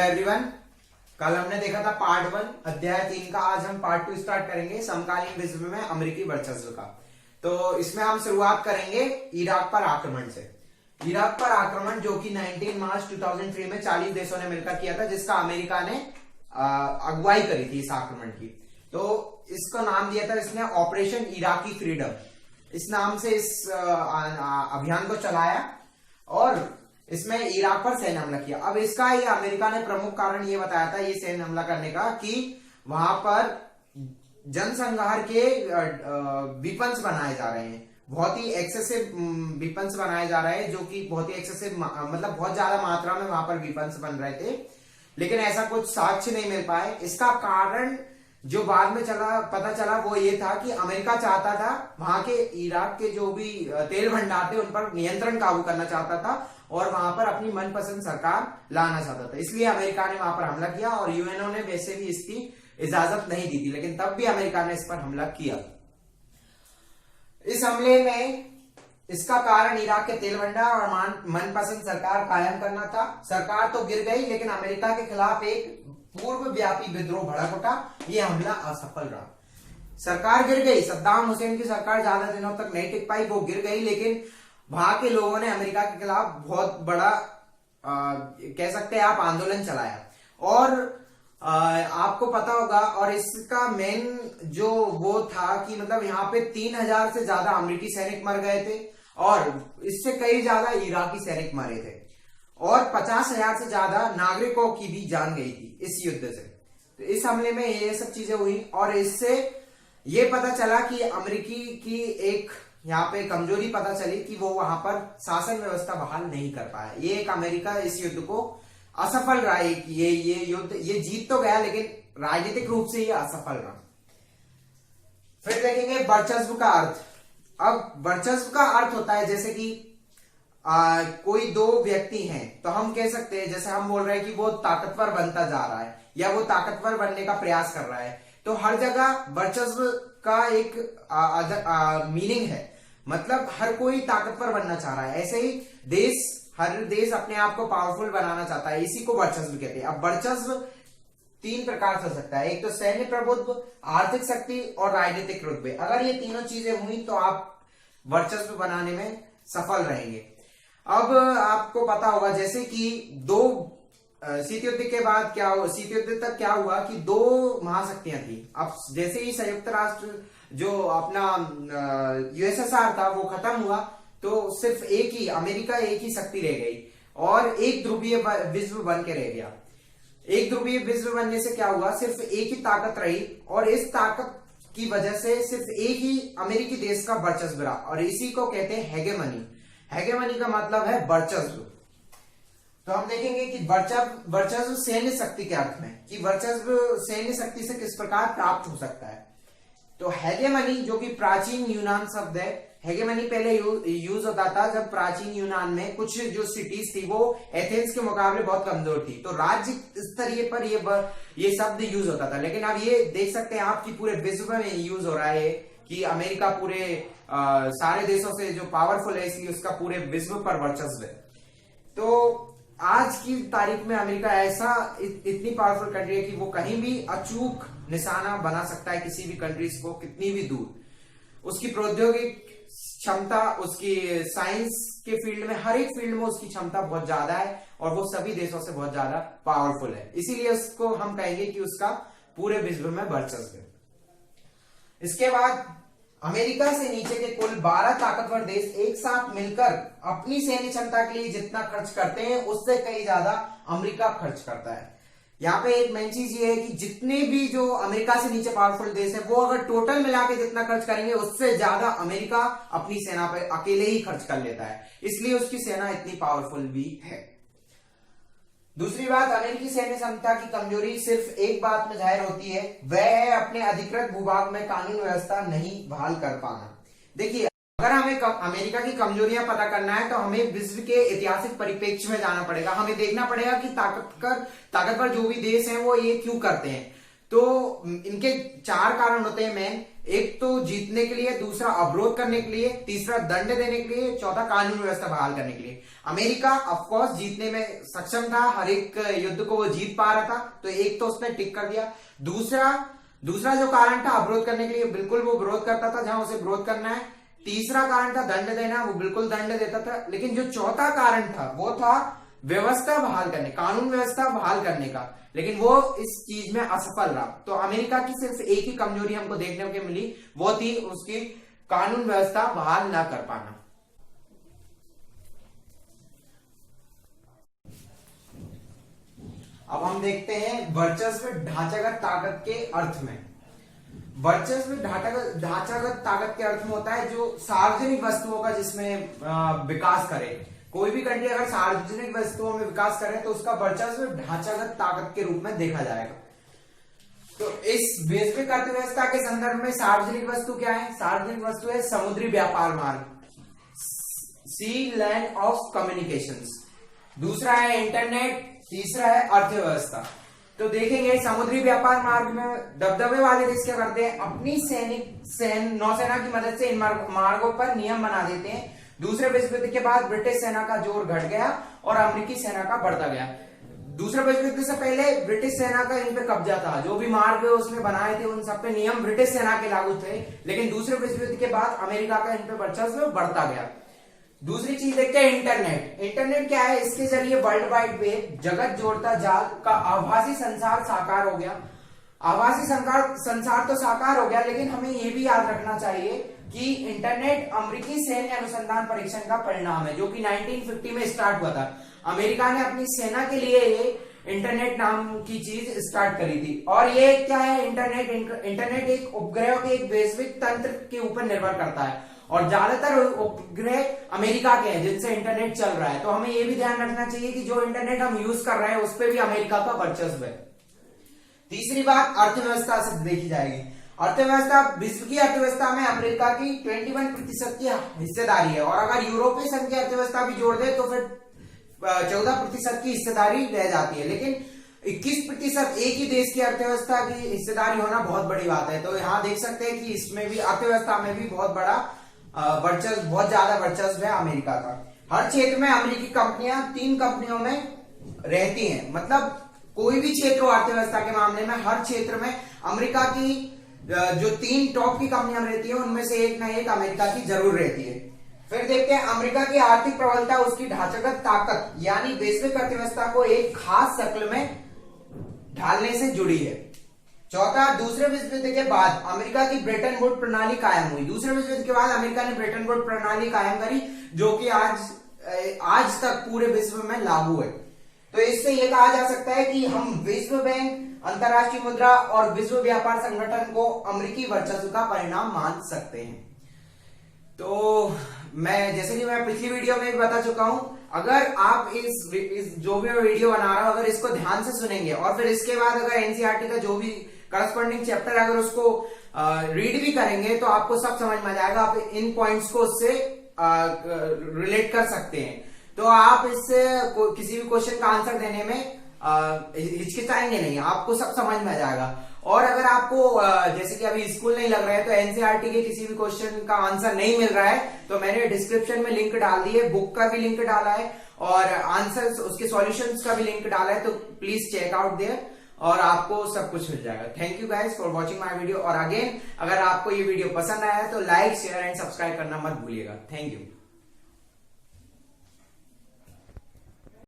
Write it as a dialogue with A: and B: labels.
A: Hello everyone. कल हमने देखा था पार्ट 1 अध्याय 3 का। आज हम पार्ट 2 स्टार्ट करेंगे समकालीन विश्व में अमेरिकी वर्चस्व का। तो इसमें हम शुरुआत करेंगे इराक पर आक्रमण से। इराक पर आक्रमण जो कि 19 मार्च 2003 में 40 देशों ने मिलकर किया था, जिसका अमेरिका ने अगुवाई करी थी इस आक्रमण की। तो इसका नाम दिया था इसने ऑपरेशन इराकी फ्रीडम। इस नाम से इस अभियान को चलाया और इसमें इराक पर सैन्य हमला किया। अब इसका ये अमेरिका ने प्रमुख कारण ये बताया था ये सैन्य हमला करने का कि वहां पर जनसंहार के वेपन्स बनाए जा रहे हैं, बहुत ही एक्सेसिव वेपन्स बनाए जा रहे हैं, जो कि बहुत ही एक्सेसिव मतलब बहुत ज्यादा मात्रा में वहां पर वेपन्स बन रहे थे, लेकिन ऐसा कुछ साक्ष्य नहीं मिल पाए। इसका कारण जो बाद में पता चला वो ये था कि अमेरिका चाहता था वहां के इराक के जो भी तेल भंडार थे उन पर नियंत्रण काबू करना चाहता था और वहां पर अपनी मनपसंद सरकार लाना चाहता था। इसलिए अमेरिका ने वहां पर हमला किया और यूएनओ ने वैसे भी इसकी इजाजत नहीं दी थी, लेकिन तब भी अमेरिका ने इस पर हमला किया। इस हमले में इसका कारण इराक के तेल भंडार और मनपसंद सरकार कायम करना था। सरकार तो गिर गई, लेकिन अमेरिका के खिलाफ एक पूर्व व्यापी विद्रोह भड़क उठा। यह हमला असफल रहा। सरकार गिर गई, सद्दाम हुसैन की सरकार ज्यादा दिनों तक नहीं टिक पाई, वो गिर गई, लेकिन वहां के लोगों ने अमेरिका के खिलाफ बहुत बड़ा कह सकते हैं आप आंदोलन चलाया। और आपको पता होगा, और इसका मेन जो वो था कि मतलब यहाँ पे 3000 से ज्यादा अमेरिकी सैनिक मर गए थे और इससे कई ज्यादा इराकी सैनिक मरे थे और 50,000 से ज्यादा नागरिकों की भी जान गई थी इस युद्ध से। तो इस हमले में ये सब चीजें हुई और इससे ये पता चला कि अमेरिकी की एक यहाँ पे कमजोरी पता चली कि वो वहां पर शासन व्यवस्था बहाल नहीं कर पाया। ये एक अमेरिका इस युद्ध को असफल रहा। ये युद्ध ये जीत तो गया, लेकिन राजनीतिक रूप से ये असफल रहा। फिर देखेंगे वर्चस्व का अर्थ। अब वर्चस्व का अर्थ होता है जैसे कि कोई दो व्यक्ति हैं तो हम कह सकते हैं, जैसे हम बोल रहे हैं कि वो ताकतवर बनता जा रहा है या वो ताकतवर बनने का प्रयास कर रहा है, तो हर जगह वर्चस्व का एक मीनिंग है, मतलब हर कोई ताकतवर बनना चाह रहा है। ऐसे ही हर देश अपने आप को पावरफुल बनाना चाहता है, इसी को वर्चस्व कहते हैं। अब वर्चस्व 3 प्रकार से हो सकता है, एक तो सैन्य प्रभुत्व, आर्थिक शक्ति और राजनीतिक रुतबे। अगर ये तीनों चीजें हुई तो आप वर्चस्व बनाने में सफल रहेंगे। अब आपको पता होगा जैसे कि शीत युद्ध के बाद शीत युद्ध तक क्या हुआ कि 2 महाशक्तियां थी। अब जैसे ही संयुक्त राष्ट्र जो अपना यूएसएसआर था वो खत्म हुआ तो सिर्फ अमेरिका एक ही शक्ति रह गई और एक ध्रुवीय विश्व बन के रह गया। एक ध्रुवीय विश्व बनने से क्या हुआ, सिर्फ एक ही ताकत रही और इस ताकत की वजह से सिर्फ एक ही अमेरिकी देश का वर्चस्व रहा और इसी को कहते हैं हेगेमनी। हेगेमनी का मतलब है वर्चस्व। तो हम देखेंगे कि वर्चस्व सैन्य शक्ति के अर्थ में, कि वर्चस्व सैन्य शक्ति से किस प्रकार प्राप्त हो सकता है। तो हेगेमनी जो कि प्राचीन यूनान शब्द है, हेगेमनी पहले यूज होता था जब प्राचीन यूनान में कुछ जो सिटीज थी वो एथेंस के मुकाबले बहुत कमजोर थी, तो राज्य स्तरीय पर ये शब्द यूज होता था। लेकिन अब ये देख सकते हैं आप कि पूरे विश्व में यूज हो रहा है कि अमेरिका पूरे सारे देशों से जो पावरफुल है, इसलिए उसका पूरे विश्व पर वर्चस्व है। तो आज की तारीख में अमेरिका इतनी पावरफुल कंट्री है कि वो कहीं भी अचूक निशाना बना सकता है किसी भी कंट्रीज को, कितनी भी दूर। उसकी प्रौद्योगिक क्षमता, उसकी साइंस के फील्ड में, हर एक फील्ड में उसकी क्षमता बहुत ज्यादा है और वो सभी देशों से बहुत ज्यादा पावरफुल है, इसीलिए उसको हम कहेंगे कि उसका पूरे विश्व में वर्चस्व है। इसके बाद अमेरिका से नीचे के कुल 12 ताकतवर देश एक साथ मिलकर अपनी सैन्य क्षमता के लिए जितना खर्च करते हैं उससे कई ज्यादा अमेरिका खर्च करता है। यहाँ पे एक मेन चीज ये है कि जितने भी जो अमेरिका से नीचे पावरफुल देश है वो अगर टोटल मिला के जितना खर्च करेंगे उससे ज्यादा अमेरिका अपनी सेना पर अकेले ही खर्च कर लेता है, इसलिए उसकी सेना इतनी पावरफुल भी है। दूसरी बात, अमेरिकी सैन्य क्षमता की कमजोरी सिर्फ एक बात में जाहिर होती है, वह है अपने अधिकृत भूभाग में कानून व्यवस्था नहीं बहाल कर पाना। देखिए, अगर हमें अमेरिका की कमजोरियां पता करना है तो हमें विश्व के ऐतिहासिक परिप्रेक्ष्य में जाना पड़ेगा। हमें देखना पड़ेगा कि ताकतवर जो भी देश हैं वो ये क्यों करते हैं। तो इनके 4 कारण होते हैं मेन। एक तो जीतने के लिए, दूसरा अवरोध करने के लिए, तीसरा दंड देने के लिए, चौथा कानून व्यवस्था बहाल करने के लिए। अमेरिका ऑफकोर्स जीतने में सक्षम था, हर एक युद्ध को वो जीत पा रहा था, तो एक तो उसने टिक कर दिया। दूसरा जो कारण था अवरोध करने के लिए, बिल्कुल वो विरोध करता था जहां उसे विरोध करना है। तीसरा कारण था दंड देना, वो बिल्कुल दंड देता था। लेकिन जो चौथा कारण था वो था व्यवस्था बहाल करने, कानून व्यवस्था बहाल करने का, लेकिन वो इस चीज में असफल रहा। तो अमेरिका की सिर्फ एक ही कमजोरी हमको देखने को मिली, वो थी उसकी कानून व्यवस्था बहाल ना कर पाना। अब हम देखते हैं वर्चस्व ढांचागत ताकत के अर्थ में। वर्चस्व ढांचागत ताकत के अर्थ में होता है जो सार्वजनिक वस्तुओं का जिसमें विकास करे। कोई भी कंट्री अगर सार्वजनिक वस्तुओं में विकास करे तो उसका वर्चस्व ढांचागत ताकत के रूप में देखा जाएगा। तो इस वैश्विक अर्थव्यवस्था के संदर्भ में सार्वजनिक वस्तु क्या है? सार्वजनिक वस्तु है समुद्री व्यापार मार्ग, सी लैंड ऑफ कम्युनिकेशंस। दूसरा है इंटरनेट, तीसरा है अर्थव्यवस्था। तो देखेंगे समुद्री व्यापार मार्ग में दबदबे वाले देश क्या करते हैं, अपनी नौसेना की मदद से इन मार्गों पर नियम बना देते हैं। दूसरे विश्व युद्ध के बाद ब्रिटिश सेना का जोर घट गया और अमेरिकी सेना का बढ़ता गया। दूसरे विश्व युद्ध से पहले ब्रिटिश सेना का इन पे कब्जा था, जो भी मार्ग उसने बनाए थे उन सब पे नियम ब्रिटिश सेना के लागू थे। लेकिन दूसरे विश्व युद्ध के बाद अमेरिका का इन पे वर्चस्व बढ़ता गया। दूसरी चीज देखते हैं इंटरनेट। इंटरनेट क्या है? इसके जरिए वर्ल्ड वाइड वेब, जगत जोड़ता जाल का आभासी संसार साकार हो गया। आभासी संसार तो साकार हो गया, लेकिन हमें यह भी याद रखना चाहिए कि इंटरनेट अमेरिकी सैन्य अनुसंधान परीक्षण का परिणाम है, जो कि 1950 में स्टार्ट हुआ था। अमेरिका ने अपनी सेना के लिए ये इंटरनेट नाम की चीज स्टार्ट करी थी। और ये क्या है? इंटरनेट एक उपग्रह के एक वैश्विक तंत्र के ऊपर निर्भर करता है और ज्यादातर उपग्रह अमेरिका के हैं जिनसे इंटरनेट चल रहा है। तो हमें यह भी ध्यान रखना चाहिए कि जो इंटरनेट हम यूज कर रहे हैं उस पर भी अमेरिका का वर्चस्व है। तीसरी बात अर्थव्यवस्था से देखी जाएगी। अर्थव्यवस्था, विश्व की अर्थव्यवस्था में अमेरिका की 21% की हिस्सेदारी है, और अगर यूरोपीय संघ की अर्थव्यवस्था भी जोड़ दे तो फिर 14% की हिस्सेदारी रह जाती है। लेकिन 21% एक ही देश की अर्थव्यवस्था की हिस्सेदारी होना बहुत बड़ी बात है। तो यहां देख सकते हैं कि इसमें भी अर्थव्यवस्था में भी बहुत बड़ा वर्चस्व, बहुत ज्यादा वर्चस्व है अमेरिका का। हर क्षेत्र में अमेरिकी कंपनियां 3 कंपनियों में रहती हैं। मतलब कोई भी क्षेत्र हो अर्थव्यवस्था के मामले में, हर क्षेत्र में अमेरिका की जो 3 टॉप की कंपनियां रहती है उनमें से एक ना एक अमेरिका की जरूर रहती है। फिर देखते हैं अमेरिका की आर्थिक प्रबलता उसकी ढांचागत ताकत यानी वैश्विक अर्थव्यवस्था को एक खास शक्ल में ढालने से जुड़ी है। चौथा, दूसरे विश्व युद्ध के बाद अमेरिका की ब्रेटन वुड प्रणाली कायम हुई। दूसरे विश्व युद्ध के बाद अमेरिका ने ब्रेटन वुड प्रणाली कायम करी, जो कि आज तक पूरे विश्व में लागू है। तो इससे यह कहा जा सकता है कि हम विश्व बैंक, अंतरराष्ट्रीय मुद्रा और विश्व व्यापार संगठन को अमेरिकी वर्चस्व का परिणाम मान सकते हैं। तो जैसे कि मैं पिछली वीडियो में भी बता चुका हूं, अगर आप इस जो भी वीडियो बना रहा हूं अगर इसको ध्यान से सुनेंगे और फिर इसके बाद अगर एनसीईआरटी का जो भी करस्पॉन्डिंग चैप्टर अगर उसको रीड भी करेंगे तो आपको सब समझ में आ जाएगा। आप इन पॉइंट्स को उससे रिलेट कर सकते हैं। तो आप इससे किसी भी क्वेश्चन का आंसर देने में हिचकिचाएंगे नहीं, आपको सब समझ में आ जाएगा। और अगर आपको जैसे कि अभी स्कूल नहीं लग रहा है तो एनसीईआरटी के किसी भी क्वेश्चन का आंसर नहीं मिल रहा है तो मैंने डिस्क्रिप्शन में लिंक डाल दी है, बुक का भी लिंक डाला है और आंसर्स उसके सॉल्यूशंस का भी लिंक डाला है। तो प्लीज चेक आउट देयर और आपको सब कुछ मिल जाएगा। Thank you guys for watching my video. और अगेन अगर आपको ये वीडियो पसंद आया है तो लाइक, शेयर एंड सब्सक्राइब करना मत भूलिएगा। Thank you.